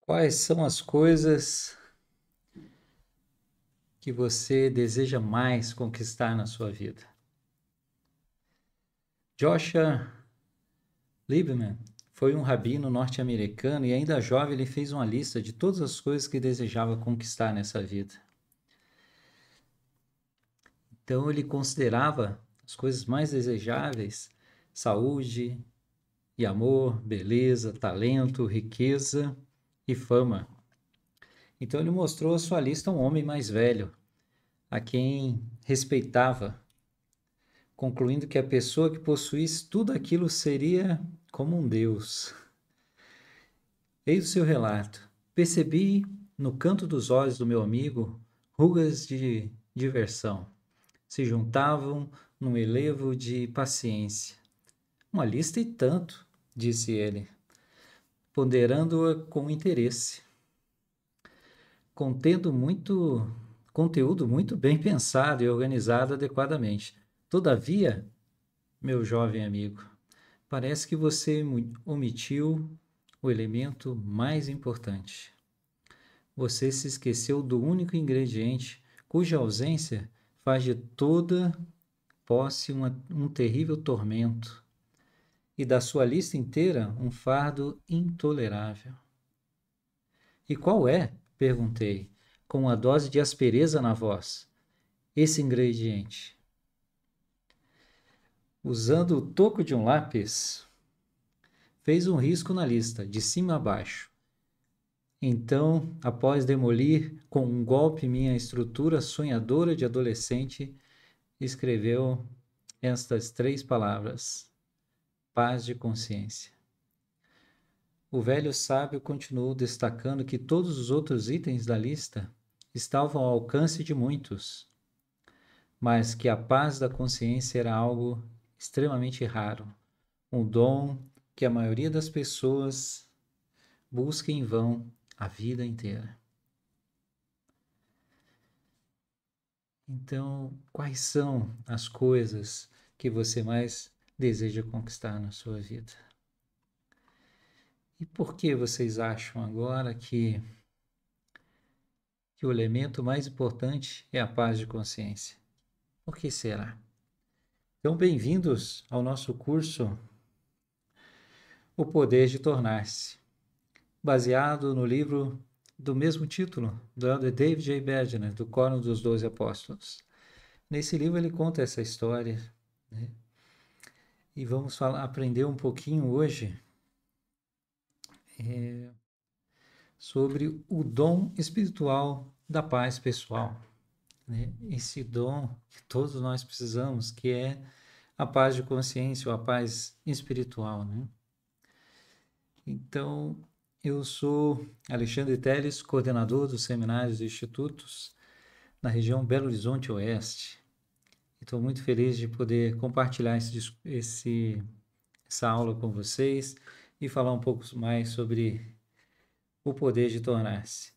Quais são as coisas que você deseja mais conquistar na sua vida? Joshua Lieberman foi um rabino norte-americano e ainda jovem ele fez uma lista de todas as coisas que desejava conquistar nessa vida. Então ele considerava as coisas mais desejáveis: saúde e amor, beleza, talento, riqueza e fama. Então ele mostrou a sua lista a um homem mais velho, a quem respeitava, concluindo que a pessoa que possuísse tudo aquilo seria como um deus. Eis o seu relato. Percebi no canto dos olhos do meu amigo rugas de diversão. Se juntavam num elevo de paciência. Uma lista e tanto, disse ele, ponderando-a com interesse. Contendo muito conteúdo muito bem pensado e organizado adequadamente. Todavia, meu jovem amigo, parece que você omitiu o elemento mais importante. Você se esqueceu do único ingrediente cuja ausência faz de toda posse um terrível tormento e da sua lista inteira um fardo intolerável. E qual é? Perguntei, com uma dose de aspereza na voz. Esse ingrediente. Usando o toco de um lápis, fez um risco na lista, de cima a baixo. Então, após demolir com um golpe minha estrutura sonhadora de adolescente, escreveu estas 3 palavras: paz de consciência. O velho sábio continuou destacando que todos os outros itens da lista estavam ao alcance de muitos, mas que a paz da consciência era algo extremamente raro, um dom que a maioria das pessoas busca em vão a vida inteira. Então, quais são as coisas que você mais deseja conquistar na sua vida? E por que vocês acham agora que o elemento mais importante é a paz de consciência? Por que será? Então, bem-vindos ao nosso curso O Poder de Tornar-se, baseado no livro do mesmo título, do elder David J. Bednar, do Quórum dos 12 Apóstolos. Nesse livro ele conta essa história, né? E vamos aprender um pouquinho hoje sobre o dom espiritual da paz pessoal, né? Esse dom que todos nós precisamos, que é a paz de consciência ou a paz espiritual, né? Então, eu sou Alexandre Teles, coordenador dos seminários e institutos na região Belo Horizonte Oeste. Estou muito feliz de poder compartilhar essa aula com vocês e falar um pouco mais sobre o poder de tornar-se.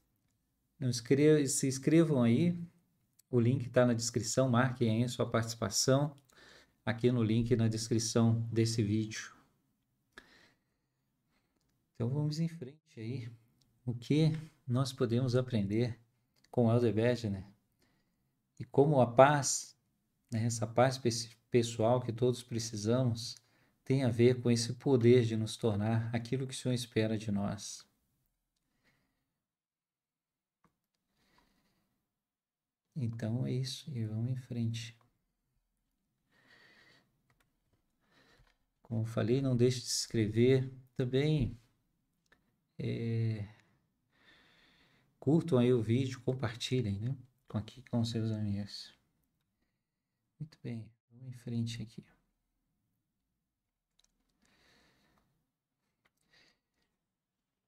Se inscrevam aí, o link está na descrição, marquem aí sua participação aqui no link na descrição desse vídeo. Então vamos em frente aí. O que nós podemos aprender com o Elder Bednar e como a paz, né, essa paz pessoal que todos precisamos, tem a ver com esse poder de nos tornar aquilo que o Senhor espera de nós. Então é isso, e vamos em frente. Como eu falei, não deixe de se inscrever. Também curtam aí o vídeo, compartilhem, né? Aqui com seus amigos. Muito bem, vamos em frente aqui.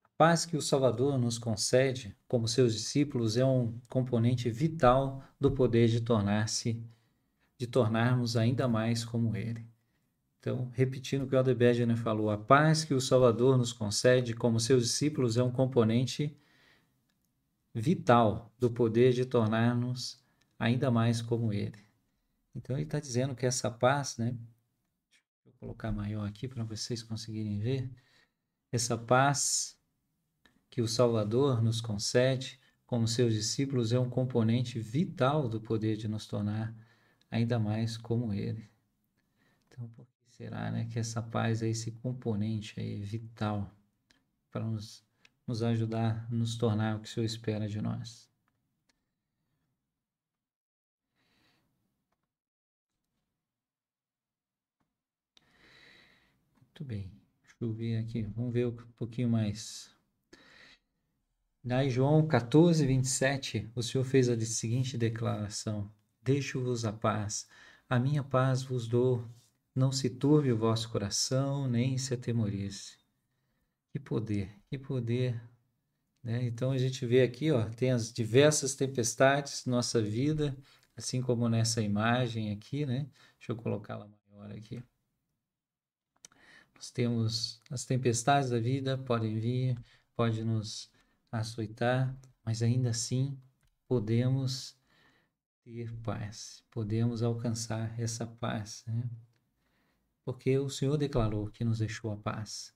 A paz que o Salvador nos concede, como seus discípulos, é um componente vital do poder de tornarmos ainda mais como Ele. Então, repetindo o que o Elder Bednar falou, a paz que o Salvador nos concede, como seus discípulos, é um componente vital do poder de tornar-nos ainda mais como Ele. Então, ele está dizendo que essa paz, né? Deixa eu colocar maior aqui para vocês conseguirem ver. Essa paz que o Salvador nos concede como seus discípulos é um componente vital do poder de nos tornar ainda mais como Ele. Então, por que será, né, que essa paz é esse componente aí vital para nos ajudar a nos tornar o que o Senhor espera de nós? Muito bem. Deixa eu ver aqui. Vamos ver um pouquinho mais. Em João 14, 27, o Senhor fez a seguinte declaração: Deixo-vos a paz, a minha paz vos dou, não se turbe o vosso coração, nem se atemorize. Que poder, né? Então a gente vê aqui, ó, tem as diversas tempestades na nossa vida, assim como nessa imagem aqui, né? Deixa eu colocá-la maior aqui. Nós temos as tempestades da vida, podem vir, pode nos açoitar, mas ainda assim podemos ter paz, podemos alcançar essa paz, né? Porque o Senhor declarou que nos deixou a paz.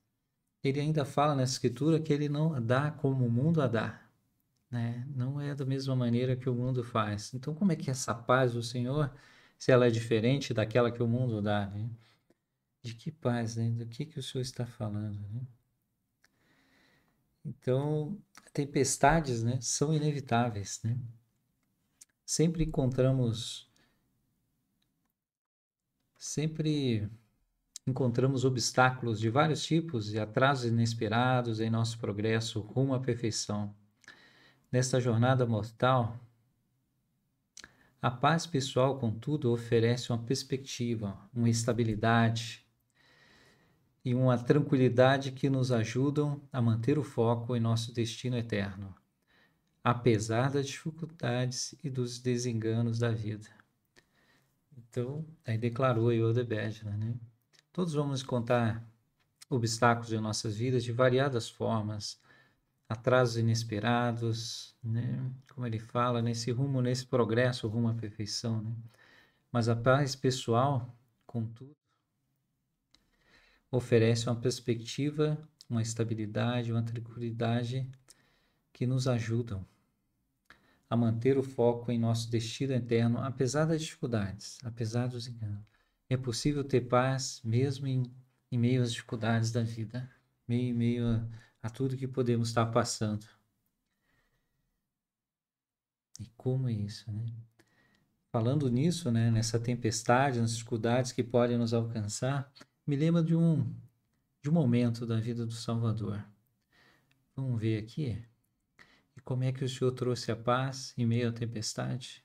Ele ainda fala nessa escritura que ele não dá como o mundo a dá, né? Não é da mesma maneira que o mundo faz. Então, como é que essa paz do Senhor, se ela é diferente daquela que o mundo dá, né? De que paz, né? Do que o Senhor está falando, né? Então, tempestades, né, são inevitáveis, né? Sempre encontramos obstáculos de vários tipos e atrasos inesperados em nosso progresso rumo à perfeição. Nesta jornada mortal, a paz pessoal, contudo, oferece uma perspectiva, uma estabilidade e uma tranquilidade que nos ajudam a manter o foco em nosso destino eterno, apesar das dificuldades e dos desenganos da vida. Então, aí declarou Yoda Bejna, né? Todos vamos encontrar obstáculos em nossas vidas de variadas formas, atrasos inesperados, né? Como ele fala, nesse progresso rumo à perfeição, né? Mas a paz pessoal, contudo, oferece uma perspectiva, uma estabilidade, uma tranquilidade que nos ajudam a manter o foco em nosso destino eterno, apesar das dificuldades, apesar dos enganos. É possível ter paz mesmo em meio às dificuldades da vida, em meio a tudo que podemos estar passando. E como é isso, né? Falando nisso, né, nessa tempestade, nas dificuldades que podem nos alcançar, me lembra de um momento da vida do Salvador. Vamos ver aqui. E como é que o Senhor trouxe a paz em meio à tempestade?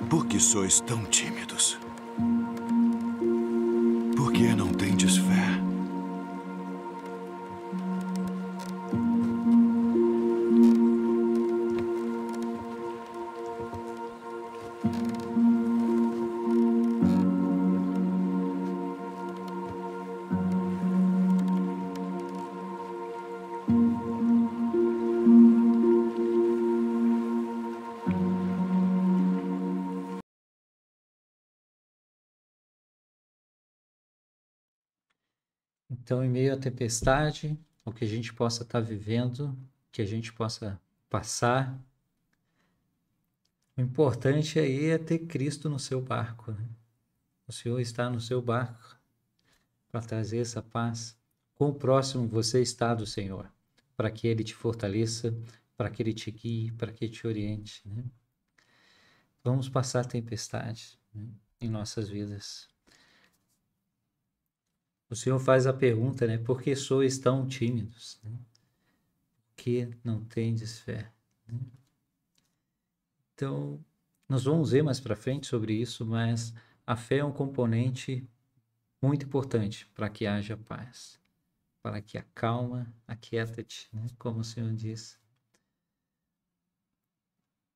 Por que sois tão tímidos? Por que não tendes fé? Então, em meio à tempestade, o que a gente possa estar vivendo, que a gente possa passar, o importante aí é ter Cristo no seu barco, né? O Senhor está no seu barco para trazer essa paz. Quão próximo você está do Senhor, para que Ele te fortaleça, para que Ele te guie, para que Ele te oriente, né? Vamos passar tempestades, né, em nossas vidas. O Senhor faz a pergunta, né? Por que sois tão tímidos? Né? Por que não tendes fé? Né? Então, nós vamos ver mais para frente sobre isso, mas a fé é um componente muito importante para que haja paz, para que acalma, aquieta-te, né? Como o Senhor diz.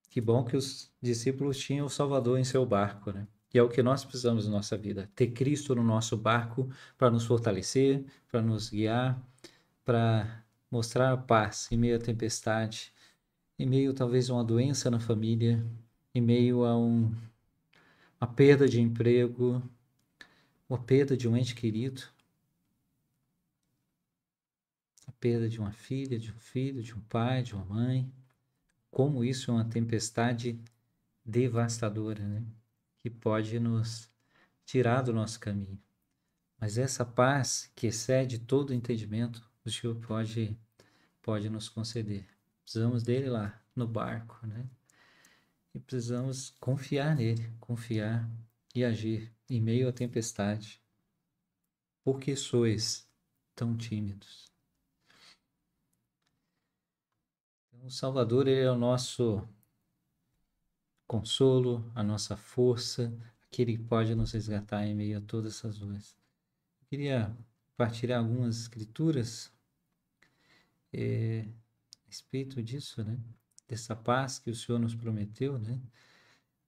Que bom que os discípulos tinham o Salvador em seu barco, né? E é o que nós precisamos na nossa vida, ter Cristo no nosso barco para nos fortalecer, para nos guiar, para mostrar a paz em meio à tempestade, em meio talvez a uma doença na família, em meio a uma perda de emprego, uma perda de um ente querido, a perda de uma filha, de um filho, de um pai, de uma mãe. Como isso é uma tempestade devastadora, né? Que pode nos tirar do nosso caminho. Mas essa paz que excede todo o entendimento, o Senhor pode nos conceder. Precisamos dele lá no barco, né? E precisamos confiar nele, confiar e agir em meio à tempestade. Por que sois tão tímidos? Então, o Salvador, ele é o nosso consolo, a nossa força, aquele que pode nos resgatar em meio a todas essas dores. Eu queria partilhar algumas escrituras a respeito disso, né? Dessa paz que o Senhor nos prometeu, né?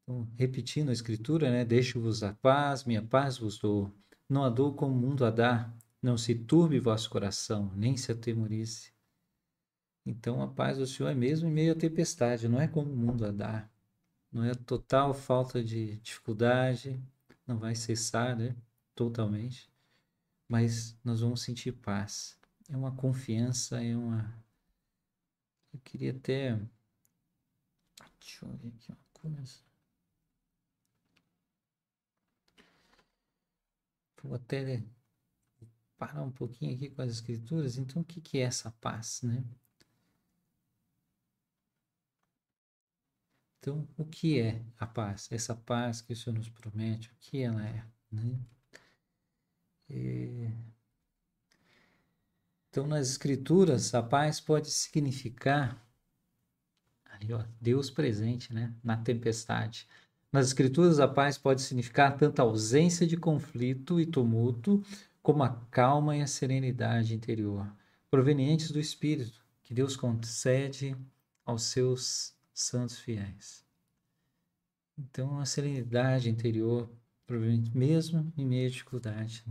Então, repetindo a escritura, né? Deixo-vos a paz, minha paz vos dou. Não a dou como o mundo a dá. Não se turbe vosso coração, nem se atemorize. Então, a paz do Senhor é mesmo em meio à tempestade, não é como o mundo a dá. Não é total falta de dificuldade, não vai cessar, né? Totalmente. Mas nós vamos sentir paz. É uma confiança, é uma... Eu queria até... Deixa eu ver aqui uma coisa. Vou até parar um pouquinho aqui com as escrituras. Então, o que é essa paz, né? Então, o que é a paz? Essa paz que o Senhor nos promete, o que ela é, né? Então, nas escrituras, a paz pode significar ali, ó, Deus presente, né? Na tempestade. Nas escrituras, a paz pode significar tanto a ausência de conflito e tumulto, como a calma e a serenidade interior, provenientes do Espírito, que Deus concede aos seus santos fiéis. Então, a serenidade interior, provavelmente mesmo em meio à dificuldade,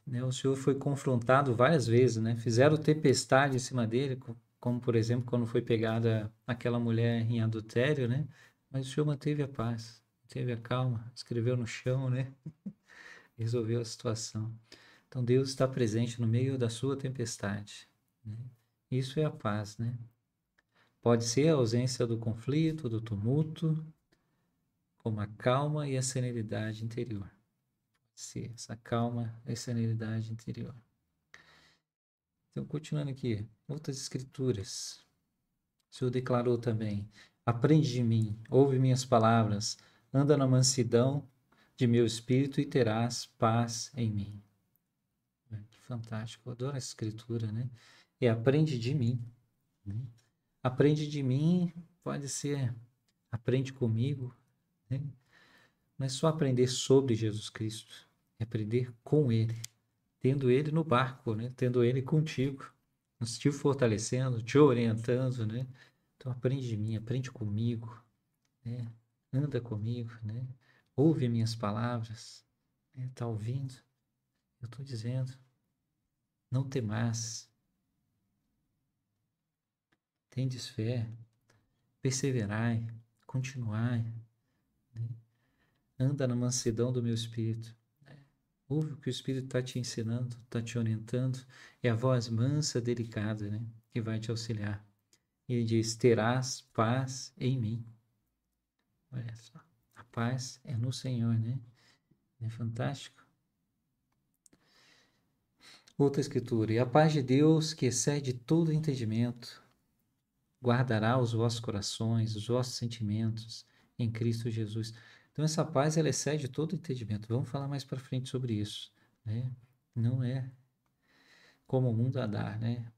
né? O Senhor foi confrontado várias vezes, né? Fizeram tempestade em cima dele, como por exemplo quando foi pegada aquela mulher em adultério, né? Mas o Senhor manteve a paz, manteve a calma, escreveu no chão, né? Resolveu a situação. Então Deus está presente no meio da sua tempestade, né? Isso é a paz, né? Pode ser a ausência do conflito, do tumulto, como a calma e a serenidade interior. Pode ser essa calma e serenidade interior. Então, continuando aqui, outras escrituras. O Senhor declarou também: aprende de mim, ouve minhas palavras, anda na mansidão de meu espírito e terás paz em mim. Que fantástico, eu adoro essa escritura, né? E aprende de mim. Né? Aprende de mim pode ser aprende comigo, né? Não é só aprender sobre Jesus Cristo, é aprender com Ele, tendo Ele no barco, né? Tendo Ele contigo, te fortalecendo, te orientando, né? Então aprende de mim, aprende comigo, né? Anda comigo, né? Ouve minhas palavras, né? Tá ouvindo? Eu estou dizendo, não temas, tendes fé, perseverai, continuai, né? Anda na mansidão do meu espírito, né? Ouve o que o Espírito está te ensinando, está te orientando. É a voz mansa, delicada, né? Que vai te auxiliar. E ele diz, terás paz em mim. Olha só, a paz é no Senhor, né? É fantástico. Outra escritura, e a paz de Deus, que excede todo entendimento, guardará os vossos corações, os vossos sentimentos em Cristo Jesus. Então essa paz, ela excede todo entendimento. Vamos falar mais para frente sobre isso, né? Não é como o mundo a dar, né?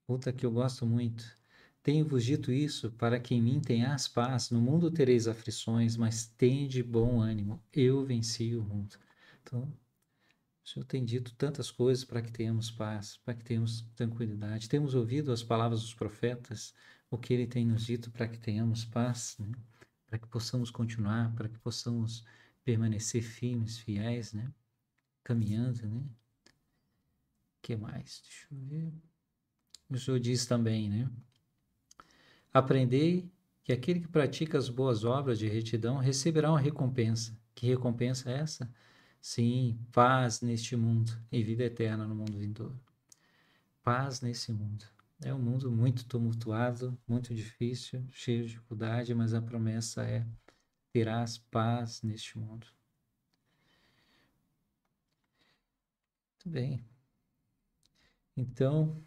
Outra que eu gosto muito. Tenho-vos dito isso para que em mim tenhas paz. No mundo tereis aflições, mas tende bom ânimo. Eu venci o mundo. Então, o Senhor tem dito tantas coisas para que tenhamos paz, para que tenhamos tranquilidade. Temos ouvido as palavras dos profetas, o que Ele tem nos dito para que tenhamos paz, né? Para que possamos continuar, para que possamos permanecer firmes, fiéis, né? Caminhando, né? O que mais? Deixa eu ver. O Senhor diz também, né? Aprendei que aquele que pratica as boas obras de retidão receberá uma recompensa. Que recompensa é essa? Sim, paz neste mundo e vida eterna no mundo vindouro. Paz nesse mundo. É um mundo muito tumultuado, muito difícil, cheio de dificuldade, mas a promessa é: terás paz neste mundo. Muito bem. Então,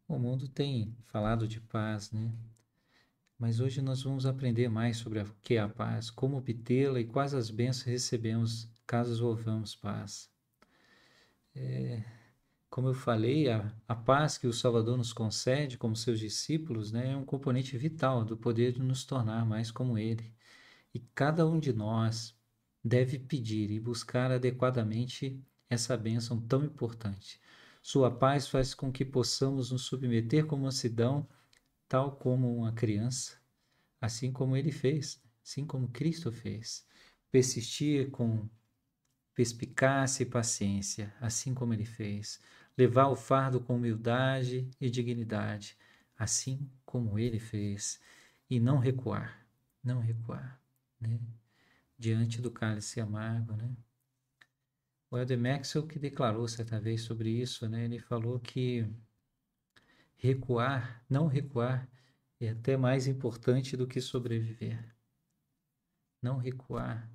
o mundo tem falado de paz, né? Mas hoje nós vamos aprender mais sobre o que é a paz, como obtê-la e quais as bênçãos recebemos caso ouvamos paz. Como eu falei, a paz que o Salvador nos concede como seus discípulos, né, é um componente vital do poder de nos tornar mais como Ele. E cada um de nós deve pedir e buscar adequadamente essa bênção tão importante. Sua paz faz com que possamos nos submeter como mansidão, tal como uma criança, assim como Ele fez, assim como Cristo fez. Persistir com perspicácia e paciência, assim como Ele fez. Levar o fardo com humildade e dignidade, assim como Ele fez. E não recuar, né? Diante do cálice amargo, né? O Elder Maxwell que declarou certa vez sobre isso, né? Ele falou que não recuar, é até mais importante do que sobreviver. Não recuar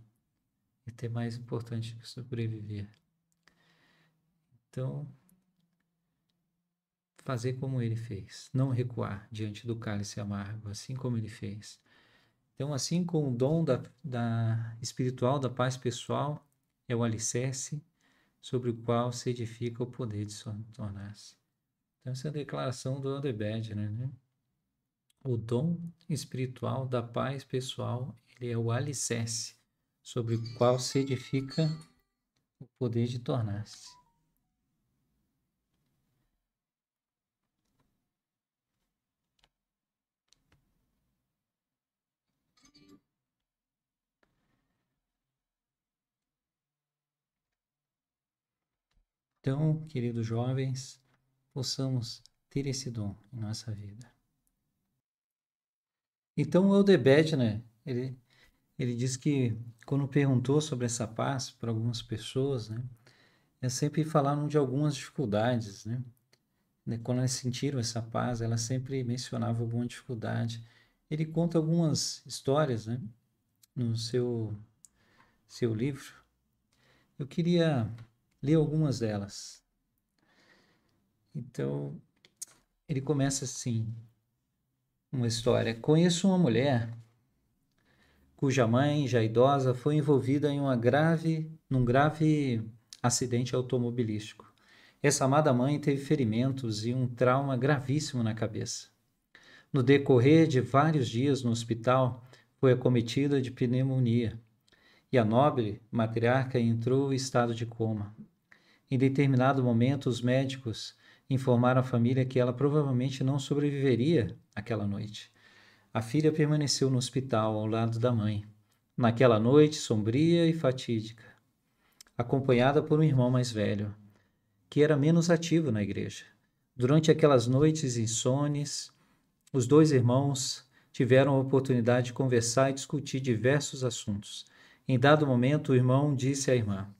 é até mais importante do que sobreviver. Então, fazer como ele fez, não recuar diante do cálice amargo, assim como ele fez. Então, assim como o dom da espiritual da paz pessoal é o alicerce sobre o qual se edifica o poder de tornar-se. Então, essa é a declaração do Elder Bedner, né? O dom espiritual da paz pessoal, ele é o alicerce sobre o qual se edifica o poder de tornar-se. Então, queridos jovens, possamos ter esse dom em nossa vida. Então, o Elder Bedner, ele diz que quando perguntou sobre essa paz para algumas pessoas, né, sempre falaram de algumas dificuldades, né? Quando elas sentiram essa paz, elas sempre mencionavam alguma dificuldade. Ele conta algumas histórias, né, no seu livro. Eu queria ler algumas delas. Então, ele começa assim, uma história. Conheço uma mulher cuja mãe, já idosa, foi envolvida em num grave acidente automobilístico. Essa amada mãe teve ferimentos e um trauma gravíssimo na cabeça. No decorrer de vários dias no hospital, foi acometida de pneumonia e a nobre matriarca entrou em estado de coma. Em determinado momento, os médicos informaram a família que ela provavelmente não sobreviveria aquela noite. A filha permaneceu no hospital ao lado da mãe, naquela noite sombria e fatídica, acompanhada por um irmão mais velho, que era menos ativo na igreja. Durante aquelas noites insones, os dois irmãos tiveram a oportunidade de conversar e discutir diversos assuntos, Em dado momento, o irmão disse à irmã: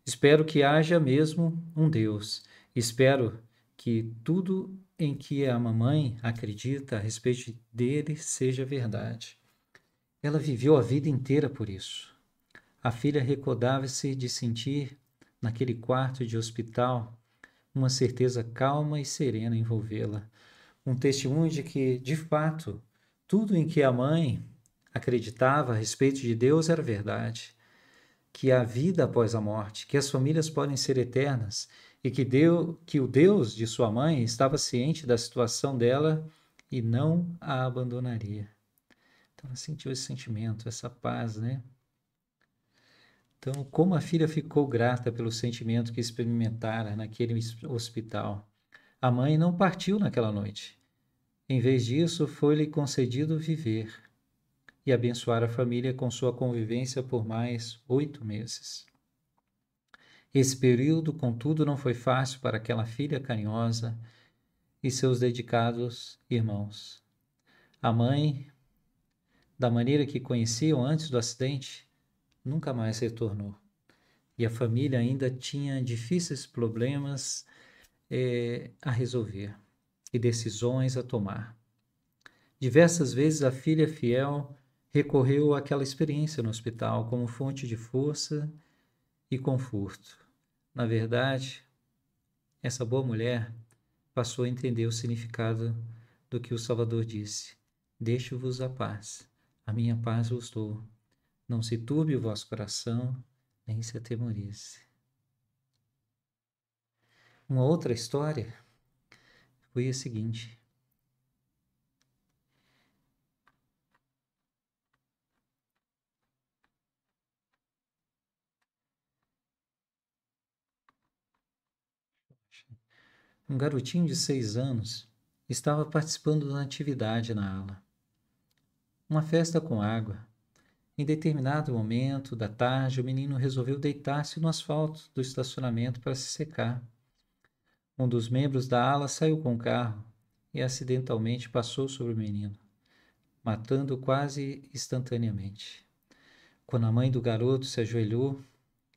espero que haja mesmo um Deus. Espero que tudo em que a mamãe acredita a respeito dele seja verdade. Ela viveu a vida inteira por isso. A filha recordava-se de sentir, naquele quarto de hospital, uma certeza calma e serena envolvê-la. Um testemunho de que, de fato, tudo em que a mãe acreditava a respeito de Deus era verdade. Que há vida após a morte, que as famílias podem ser eternas e que o Deus de sua mãe estava ciente da situação dela e não a abandonaria. Então ela sentiu esse sentimento, essa paz, né? Então, como a filha ficou grata pelo sentimento que experimentara naquele hospital. A mãe não partiu naquela noite. Em vez disso, foi-lhe concedido viver e abençoar a família com sua convivência por mais 8 meses. Esse período, contudo, não foi fácil para aquela filha carinhosa e seus dedicados irmãos. A mãe, da maneira que conheciam antes do acidente, nunca mais retornou. E a família ainda tinha difíceis problemas a resolver e decisões a tomar. Diversas vezes a filha fiel recorreu àquela experiência no hospital como fonte de força e conforto. Na verdade, essa boa mulher passou a entender o significado do que o Salvador disse: deixo-vos a paz, a minha paz vos dou. Não se turbe o vosso coração, nem se atemorize. Uma outra história foi a seguinte. Um garotinho de 6 anos estava participando de uma atividade na ala. Uma festa com água. Em determinado momento da tarde, o menino resolveu deitar-se no asfalto do estacionamento para se secar. Um dos membros da ala saiu com o carro e acidentalmente passou sobre o menino, matando-o quase instantaneamente. Quando a mãe do garoto se ajoelhou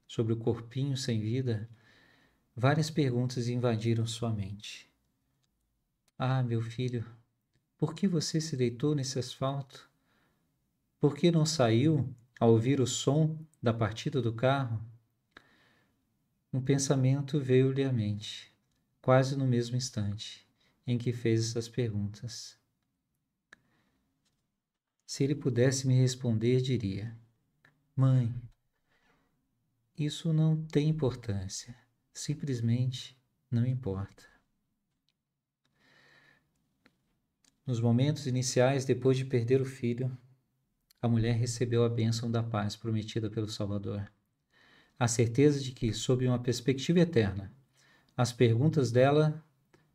sobre o corpinho sem vida, várias perguntas invadiram sua mente. Ah, meu filho, por que você se deitou nesse asfalto? Por que não saiu ao ouvir o som da partida do carro? Um pensamento veio-lhe à mente, quase no mesmo instante em que fez essas perguntas. Se ele pudesse me responder, diria: Mãe, isso não tem importância, simplesmente não importa. Nos momentos iniciais, depois de perder o filho, a mulher recebeu a bênção da paz prometida pelo Salvador. A certeza de que, sob uma perspectiva eterna, as perguntas dela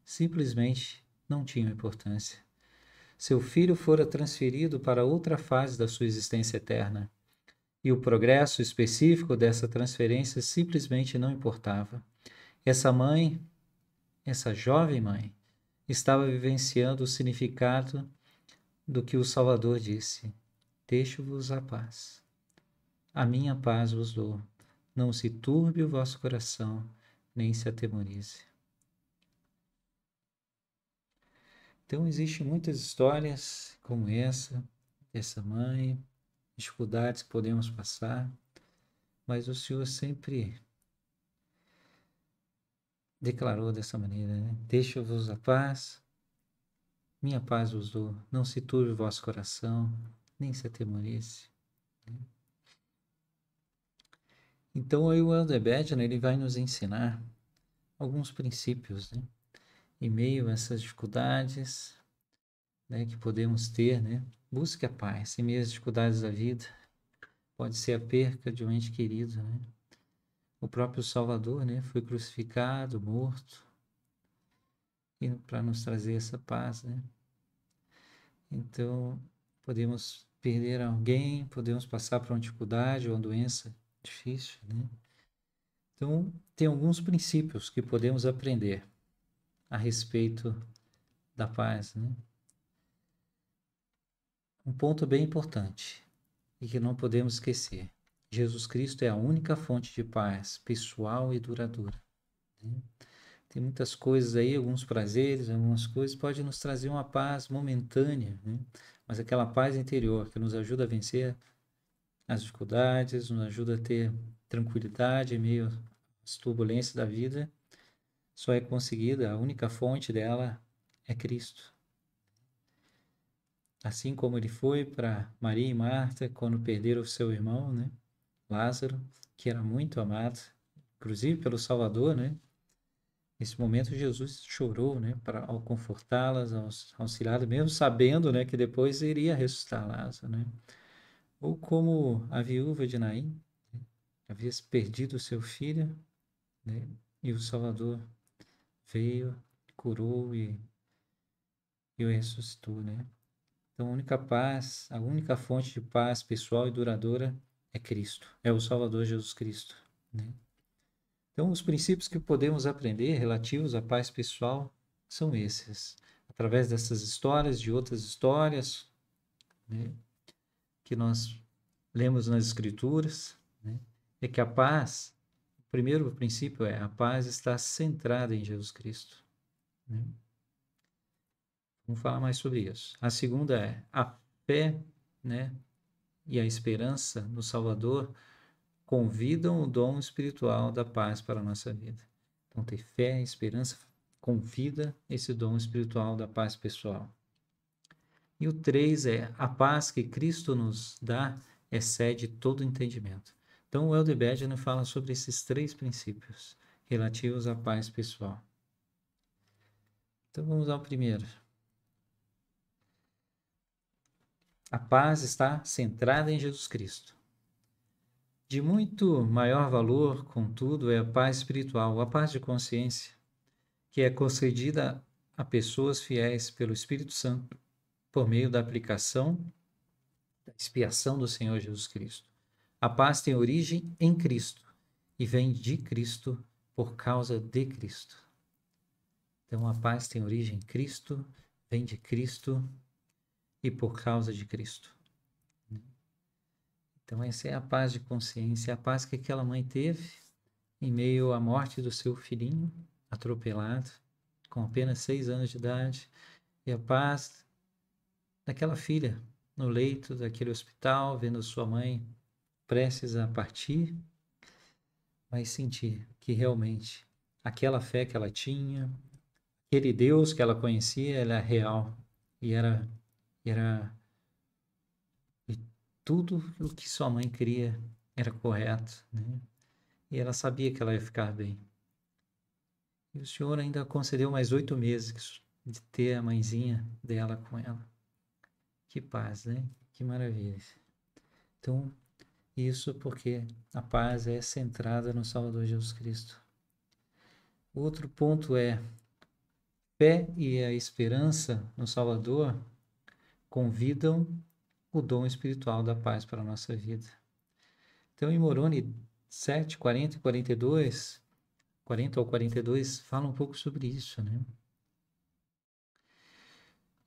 simplesmente não tinham importância. Seu filho fora transferido para outra fase da sua existência eterna, e o progresso específico dessa transferência simplesmente não importava. Essa mãe, essa jovem mãe, estava vivenciando o significado do que o Salvador disse: deixo-vos a paz. A minha paz vos dou. Não se turbe o vosso coração, nem se atemorize. Então, existem muitas histórias como essa, dessa mãe, dificuldades que podemos passar, mas o Senhor sempre declarou dessa maneira, né? Deixa-vos a paz, minha paz vos dou. Não se turbe o vosso coração, nem se atemorize. Então, aí o Elder Bednar, ele vai nos ensinar alguns princípios, né? Em meio a essas dificuldades, né, que podemos ter, né? Busque a paz em meio às dificuldades da vida. Pode ser a perca de um ente querido, né? O próprio Salvador, né, foi crucificado, morto, para nos trazer essa paz, né? Então, podemos perder alguém, podemos passar por uma dificuldade ou uma doença difícil, né? Então, tem alguns princípios que podemos aprender a respeito da paz, né? Um ponto bem importante e que não podemos esquecer Jesus Cristo é a única fonte de paz pessoal e duradoura, né? Tem muitas coisas aí, alguns prazeres, algumas coisas podem nos trazer uma paz momentânea, né? Mas aquela paz interior que nos ajuda a vencer as dificuldades, nos ajuda a ter tranquilidade em meio às turbulências da vida, só é conseguida, a única fonte dela é Cristo. Assim como ele foi para Maria e Marta quando perderam o seu irmão, né, Lázaro, que era muito amado, inclusive pelo Salvador, né? Nesse momento Jesus chorou, né, para ao confortá-las, auxiliá-las, mesmo sabendo, né, que depois iria ressuscitar Lázaro, né? Ou como a viúva de Naim, né, havia perdido seu filho, né, e o Salvador veio, curou e o ressuscitou, né? Então, a única paz, a única fonte de paz pessoal e duradoura é Cristo, é o Salvador Jesus Cristo, né? Então, os princípios que podemos aprender relativos à paz pessoal são esses, através dessas histórias, de outras histórias, né, que nós lemos nas Escrituras, né, é que a paz, o primeiro princípio é a paz está centrada em Jesus Cristo, né? Vamos falar mais sobre isso. A segunda é a fé, né, e a esperança no Salvador convidam o dom espiritual da paz para a nossa vida. Então, ter fé e esperança convida esse dom espiritual da paz pessoal. E o 3 é a paz que Cristo nos dá excede todo entendimento. Então, o Elder Bedner fala sobre esses 3 princípios relativos à paz pessoal. Então, vamos ao primeiro. A paz está centrada em Jesus Cristo. De muito maior valor, contudo, é a paz espiritual, a paz de consciência, que é concedida a pessoas fiéis pelo Espírito Santo por meio da aplicação da expiação do Senhor Jesus Cristo. A paz tem origem em Cristo e vem de Cristo por causa de Cristo. Então, a paz tem origem em Cristo, vem de Cristo e por causa de Cristo. Então, essa é a paz de consciência, a paz que aquela mãe teve em meio à morte do seu filhinho atropelado, com apenas 6 anos de idade, e a paz daquela filha no leito daquele hospital, vendo sua mãe prestes a partir, mas sentir que realmente aquela fé que ela tinha, aquele Deus que ela conhecia, era real e era e tudo o que sua mãe queria era correto, né? E ela sabia que ela ia ficar bem. E o Senhor ainda concedeu mais 8 meses de ter a mãezinha dela com ela. Que paz, né? Que maravilha. Então, isso porque a paz é centrada no Salvador Jesus Cristo. Outro ponto é fé e a esperança no Salvador convidam o dom espiritual da paz para a nossa vida. Então, em Moroni 7, 40 e 42, 40 ou 42, fala um pouco sobre isso, né?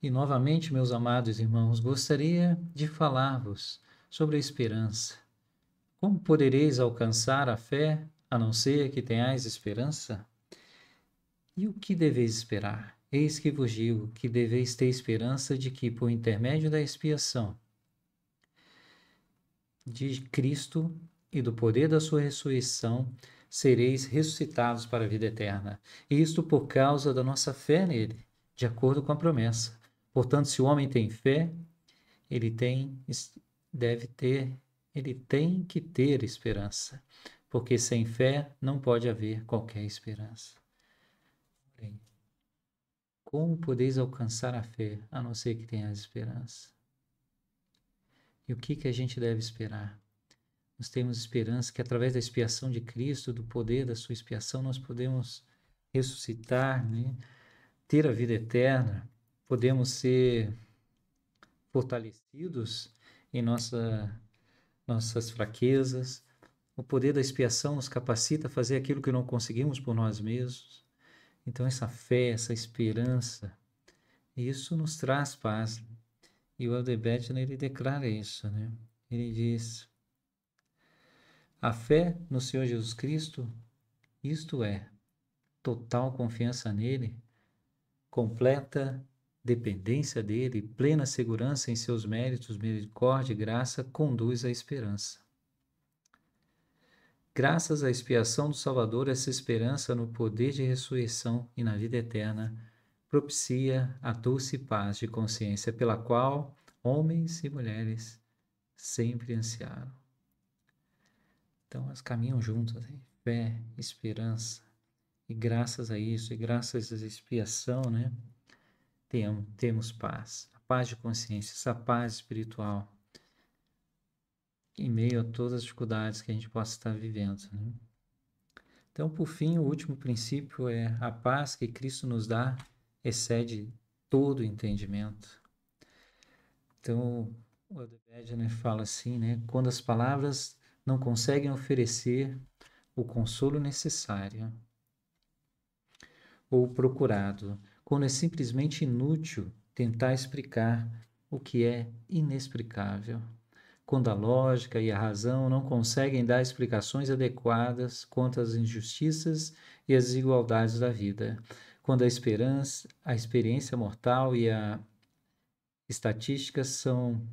E novamente, meus amados irmãos, gostaria de falar-vos sobre a esperança. Como podereis alcançar a fé, a não ser que tenhais esperança? E o que deveis esperar? Eis que vos digo que deveis ter esperança de que, por intermédio da expiação de Cristo e do poder da sua ressurreição, sereis ressuscitados para a vida eterna. E isto por causa da nossa fé nele, de acordo com a promessa. Portanto, se o homem tem fé, ele tem que ter esperança, porque sem fé não pode haver qualquer esperança. Bem, como podeis alcançar a fé, a não ser que tenhas esperança? E o que a gente deve esperar? Nós temos esperança que através da expiação de Cristo, do poder da sua expiação, nós podemos ressuscitar, né? Ter a vida eterna, podemos ser fortalecidos em nossas fraquezas. O poder da expiação nos capacita a fazer aquilo que não conseguimos por nós mesmos. Então, essa fé, essa esperança, isso nos traz paz. E o Elder Bedner, ele declara isso, né? Ele diz: A fé no Senhor Jesus Cristo, isto é, total confiança nele, completa dependência dele, plena segurança em seus méritos, misericórdia e graça, conduz à esperança. Graças à expiação do Salvador, essa esperança no poder de ressurreição e na vida eterna propicia a doce paz de consciência pela qual homens e mulheres sempre ansiaram. Então, elas caminham juntas, hein? Fé, esperança, e graças a isso, e graças à expiação, né, temos paz, a paz de consciência, essa paz espiritual, em meio a todas as dificuldades que a gente possa estar vivendo, né? Então, por fim, o último princípio é a paz que Cristo nos dá excede todo entendimento. Então, o Adebed, né, fala assim, né, quando as palavras não conseguem oferecer o consolo necessário ou procurado, quando é simplesmente inútil tentar explicar o que é inexplicável, quando a lógica e a razão não conseguem dar explicações adequadas quanto às injustiças e às desigualdades da vida, quando a experiência mortal e a estatística são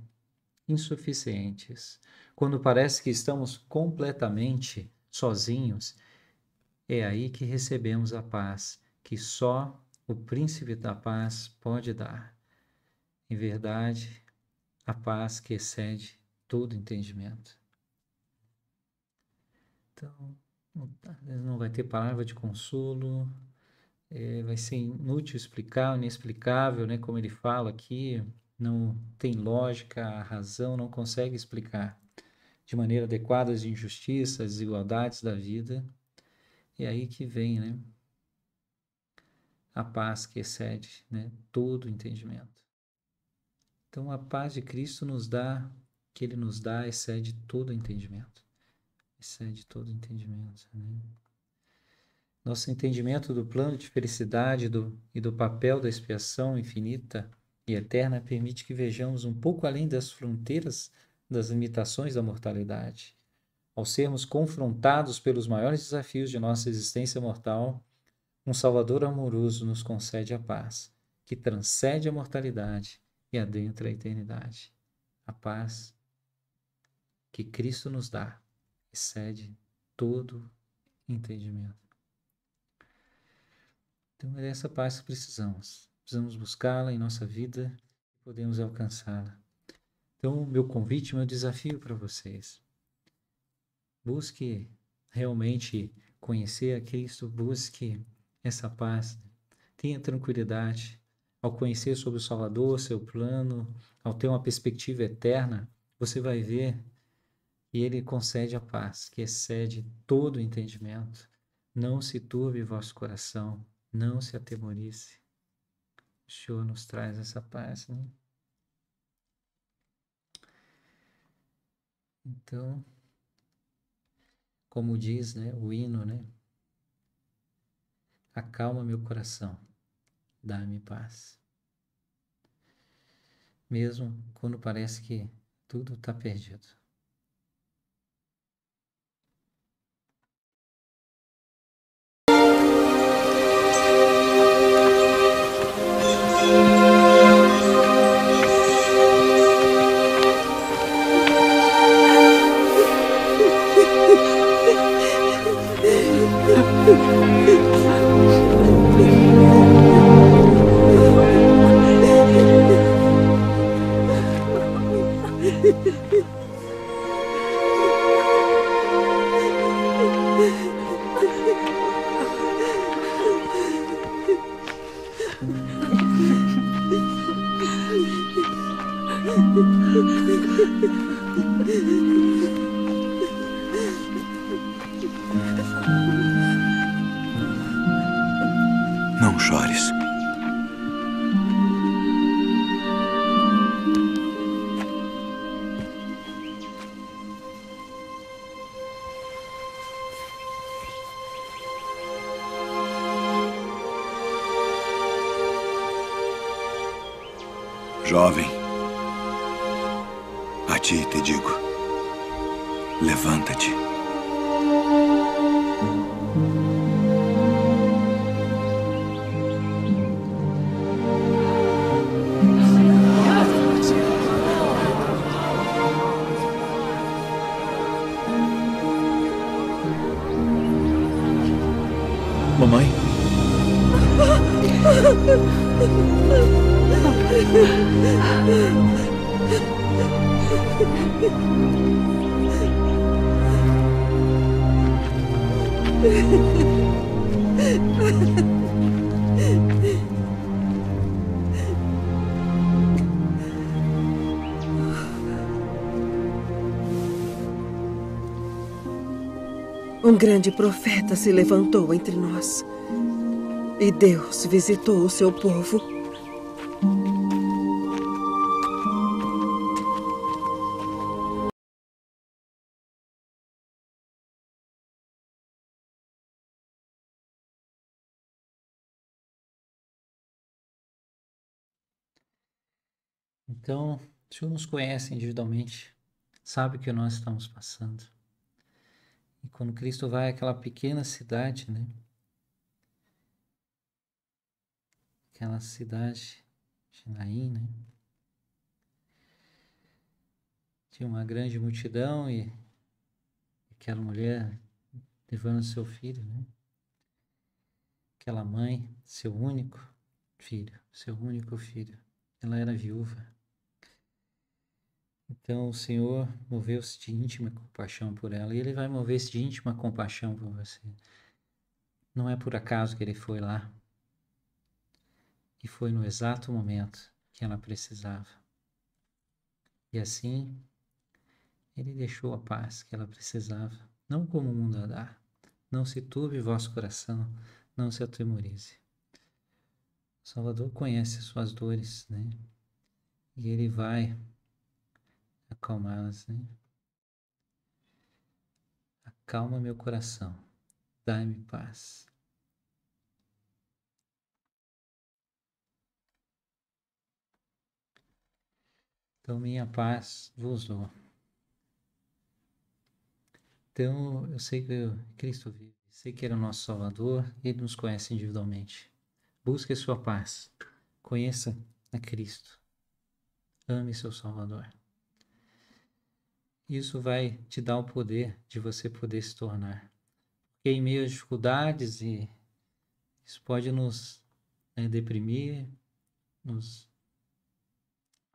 insuficientes, quando parece que estamos completamente sozinhos, é aí que recebemos a paz que só o Príncipe da Paz pode dar. Em verdade, a paz que excede todo entendimento. Então, não vai ter palavra de consolo, vai ser inútil explicar, inexplicável, né? Como ele fala aqui, não tem lógica, a razão não consegue explicar de maneira adequada as injustiças, as desigualdades da vida. É aí que vem, né, a paz que excede, né, todo entendimento. Então, a paz de Cristo que Ele nos dá, excede todo entendimento. Excede todo entendimento, né? Nosso entendimento do plano de felicidade e do papel da expiação infinita e eterna permite que vejamos um pouco além das fronteiras das limitações da mortalidade. Ao sermos confrontados pelos maiores desafios de nossa existência mortal, um Salvador amoroso nos concede a paz, que transcende a mortalidade e adentra a eternidade. A paz que Cristo nos dá excede todo entendimento. Então é essa paz que precisamos. Precisamos buscá-la em nossa vida e podemos alcançá-la. Então, meu convite, meu desafio para vocês. Busque realmente conhecer a Cristo, busque essa paz, tenha tranquilidade. Ao conhecer sobre o Salvador, seu plano, ao ter uma perspectiva eterna, você vai ver e Ele concede a paz, que excede todo o entendimento. Não se turbe vosso coração, não se atemorize. O Senhor nos traz essa paz, né? Então, como diz, né, o hino, né? Acalma meu coração, dá-me paz. Mesmo quando parece que tudo está perdido. Não chores. Jovem, a ti te digo, levanta-te. Mamãe? Um grande profeta se levantou entre nós. E Deus visitou o seu povo. Então, o Senhor nos conhece individualmente, sabe o que nós estamos passando. E quando Cristo vai àquela pequena cidade, né? Aquela cidade de Naim, né? Tinha uma grande multidão e aquela mulher levando seu filho, né? Aquela mãe, seu único filho. Ela era viúva. Então o Senhor moveu-se de íntima compaixão por ela e Ele vai mover-se de íntima compaixão por você. Não é por acaso que Ele foi lá. E foi no exato momento que ela precisava. E assim, Ele deixou a paz que ela precisava, não como o mundo a dá. Não se turbe vosso coração, não se atemorize. O Salvador conhece as suas dores, né? E Ele vai acalmá-las, né? Acalma meu coração, dai-me paz. Então, minha paz vos dou. Então, eu sei que Cristo vive, sei que Ele é o nosso Salvador, Ele nos conhece individualmente. Busque a sua paz, conheça a Cristo, ame seu Salvador. Isso vai te dar o poder de você poder se tornar. Porque em meio às dificuldades, e isso pode nos deprimir, nos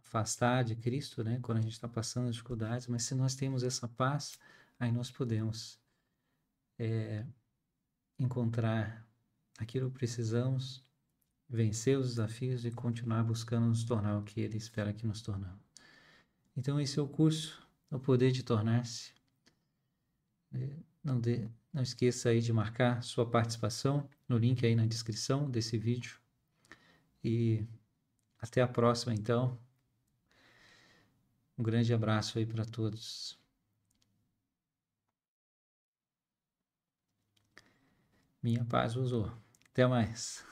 afastar de Cristo, né? Quando a gente está passando dificuldades, mas se nós temos essa paz, aí nós podemos encontrar aquilo que precisamos, vencer os desafios e continuar buscando nos tornar o que Ele espera que nos tornamos. Então esse é o curso, o poder de tornar-se. Não esqueça aí de marcar sua participação no link aí na descrição desse vídeo. E até a próxima, então. Um grande abraço aí para todos. Minha paz vos dou. Até mais.